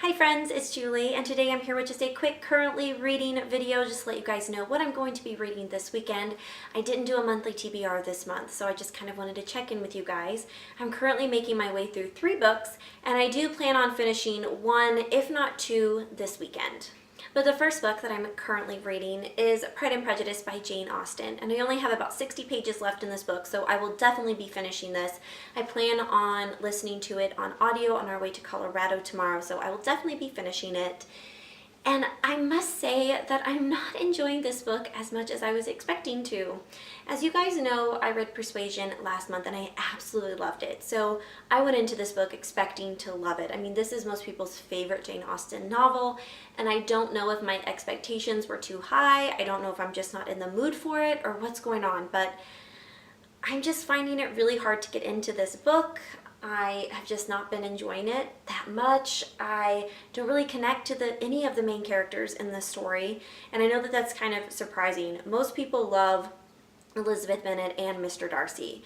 Hi friends, it's Julie, and today I'm here with just a quick currently reading video just to let you guys know what I'm going to be reading this weekend. I didn't do a monthly TBR this month, so I just kind of wanted to check in with you guys. I'm currently making my way through 3 books, and I do plan on finishing 1, if not 2, this weekend. But the first book that I'm currently reading is Pride and Prejudice by Jane Austen, and I only have about 60 pages left in this book, so I will definitely be finishing this. I plan on listening to it on audio on our way to Colorado tomorrow, so I will definitely be finishing it. And I must say that I'm not enjoying this book as much as I was expecting to. As you guys know, I read Persuasion last month and I absolutely loved it. So I went into this book expecting to love it. I mean, this is most people's favorite Jane Austen novel, and I don't know if my expectations were too high. I don't know if I'm just not in the mood for it or what's going on, but I'm just finding it really hard to get into this book. I have just not been enjoying it that much. I don't really connect to any of the main characters in the story, and I know that that's kind of surprising. Most people love Elizabeth Bennet and Mr. Darcy,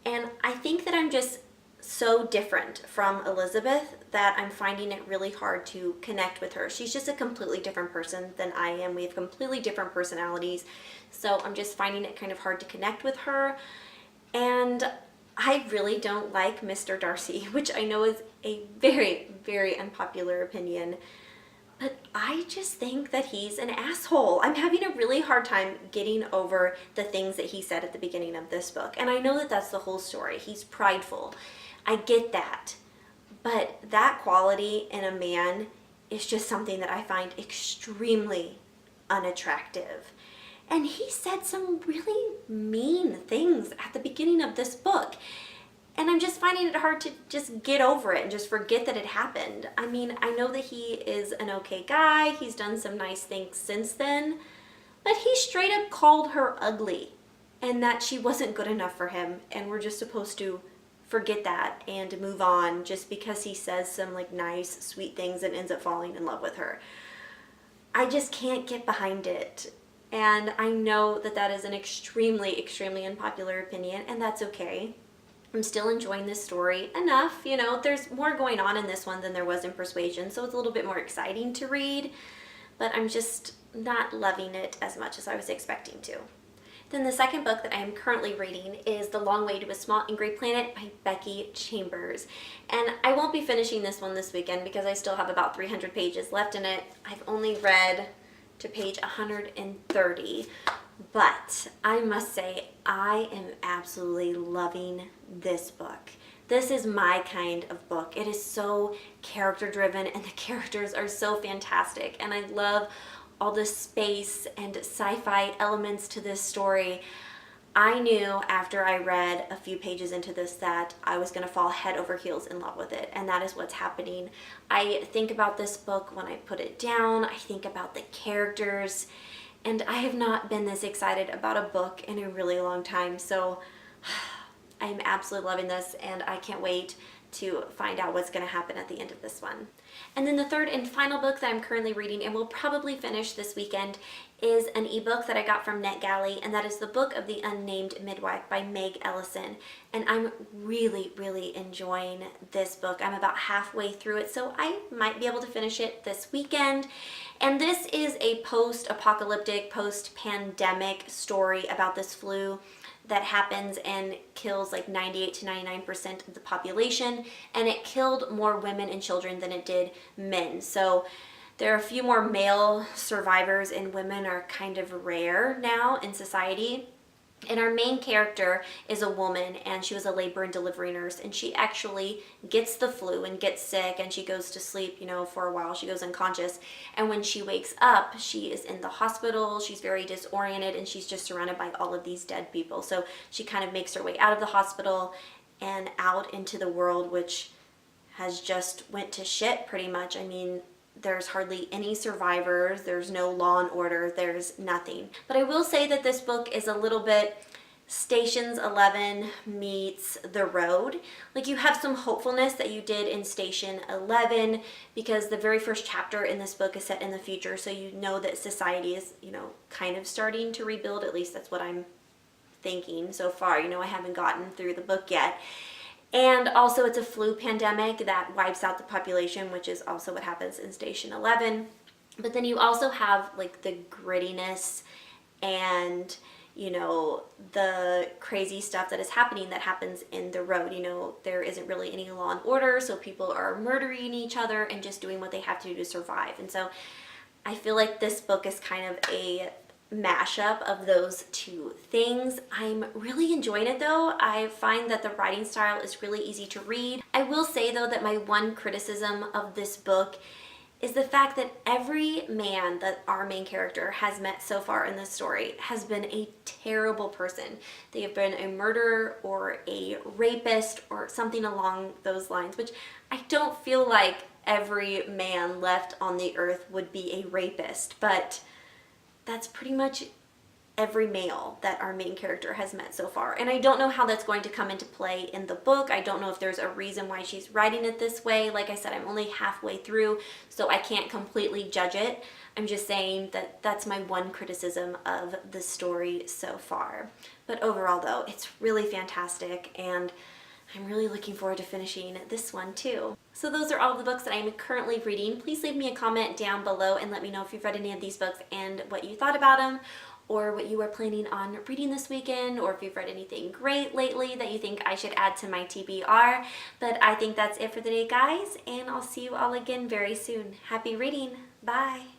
and I think that I'm just so different from Elizabeth that I'm finding it really hard to connect with her. She's just a completely different person than I am. We have completely different personalities, so I'm just finding it kind of hard to connect with her. And I really don't like Mr. Darcy, which I know is a very, very unpopular opinion, but I just think that he's an asshole. I'm having a really hard time getting over the things that he said at the beginning of this book, and I know that that's the whole story. He's prideful. I get that, but that quality in a man is just something that I find extremely unattractive. And he said some really mean things at the beginning of this book. And I'm just finding it hard to just get over it and just forget that it happened. I mean, I know that he is an okay guy. He's done some nice things since then. But he straight up called her ugly and that she wasn't good enough for him. And we're just supposed to forget that and move on just because he says some like nice, sweet things and ends up falling in love with her. I just can't get behind it. And I know that that is an extremely, extremely unpopular opinion, and that's okay. I'm still enjoying this story enough. You know, there's more going on in this one than there was in Persuasion, so it's a little bit more exciting to read, but I'm just not loving it as much as I was expecting to. Then the second book that I am currently reading is The Long Way to a Small Angry Planet by Becky Chambers. And I won't be finishing this one this weekend because I still have about 300 pages left in it. I've only read to page 130, but I must say I am absolutely loving this book. This is my kind of book. It is so character driven and the characters are so fantastic, and I love all the space and sci-fi elements to this story. I knew after I read a few pages into this that I was going to fall head over heels in love with it, and that is what's happening. I think about this book when I put it down. I think about the characters, and I have not been this excited about a book in a really long time, so I'm absolutely loving this, and I can't wait to find out what's going to happen at the end of this one. And then the third and final book that I'm currently reading and will probably finish this weekend is an ebook that I got from NetGalley, and that is the book of the Unnamed Midwife by Meg Ellison. And I'm really, really enjoying this book. I'm about halfway through it, so I might be able to finish it this weekend. And this is a post-apocalyptic, post-pandemic story about this flu that happens and kills like 98 to 99% of the population, and it killed more women and children than it did men. So there are a few more male survivors, and women are kind of rare now in society. And our main character is a woman, and she was a labor and delivery nurse, and she actually gets the flu and gets sick, and she goes to sleep, you know, for a while. She goes unconscious, and when she wakes up, she is in the hospital. She's very disoriented, and she's just surrounded by all of these dead people. So she kind of makes her way out of the hospital and out into the world, which has just went to shit pretty much. I mean, there's hardly any survivors, there's no law and order, there's nothing. But I will say that this book is a little bit Stations 11 meets The Road. Like, you have some hopefulness that you did in Station 11 because the very first chapter in this book is set in the future, so you know that society is, you know, kind of starting to rebuild. At least that's what I'm thinking so far. You know, I haven't gotten through the book yet. And also it's a flu pandemic that wipes out the population, which is also what happens in Station 11. But then you also have like the grittiness and, you know, the crazy stuff that is happening that happens in the road. You know, there isn't really any law and order, so people are murdering each other and just doing what they have to do to survive. And so I feel like this book is kind of a mashup of those two things. I'm really enjoying it though. I find that the writing style is really easy to read. I will say though that my one criticism of this book is the fact that every man that our main character has met so far in this story has been a terrible person. They have been a murderer or a rapist or something along those lines, which I don't feel like every man left on the earth would be a rapist, but that's pretty much every male that our main character has met so far. And I don't know how that's going to come into play in the book. I don't know if there's a reason why she's writing it this way. Like I said, I'm only halfway through, so I can't completely judge it. I'm just saying that that's my one criticism of the story so far. But overall though, it's really fantastic, and I'm really looking forward to finishing this one too. So those are all the books that I'm currently reading. Please leave me a comment down below and let me know if you've read any of these books and what you thought about them, or what you are planning on reading this weekend, or if you've read anything great lately that you think I should add to my TBR. But I think that's it for the day, guys, and I'll see you all again very soon. Happy reading. Bye.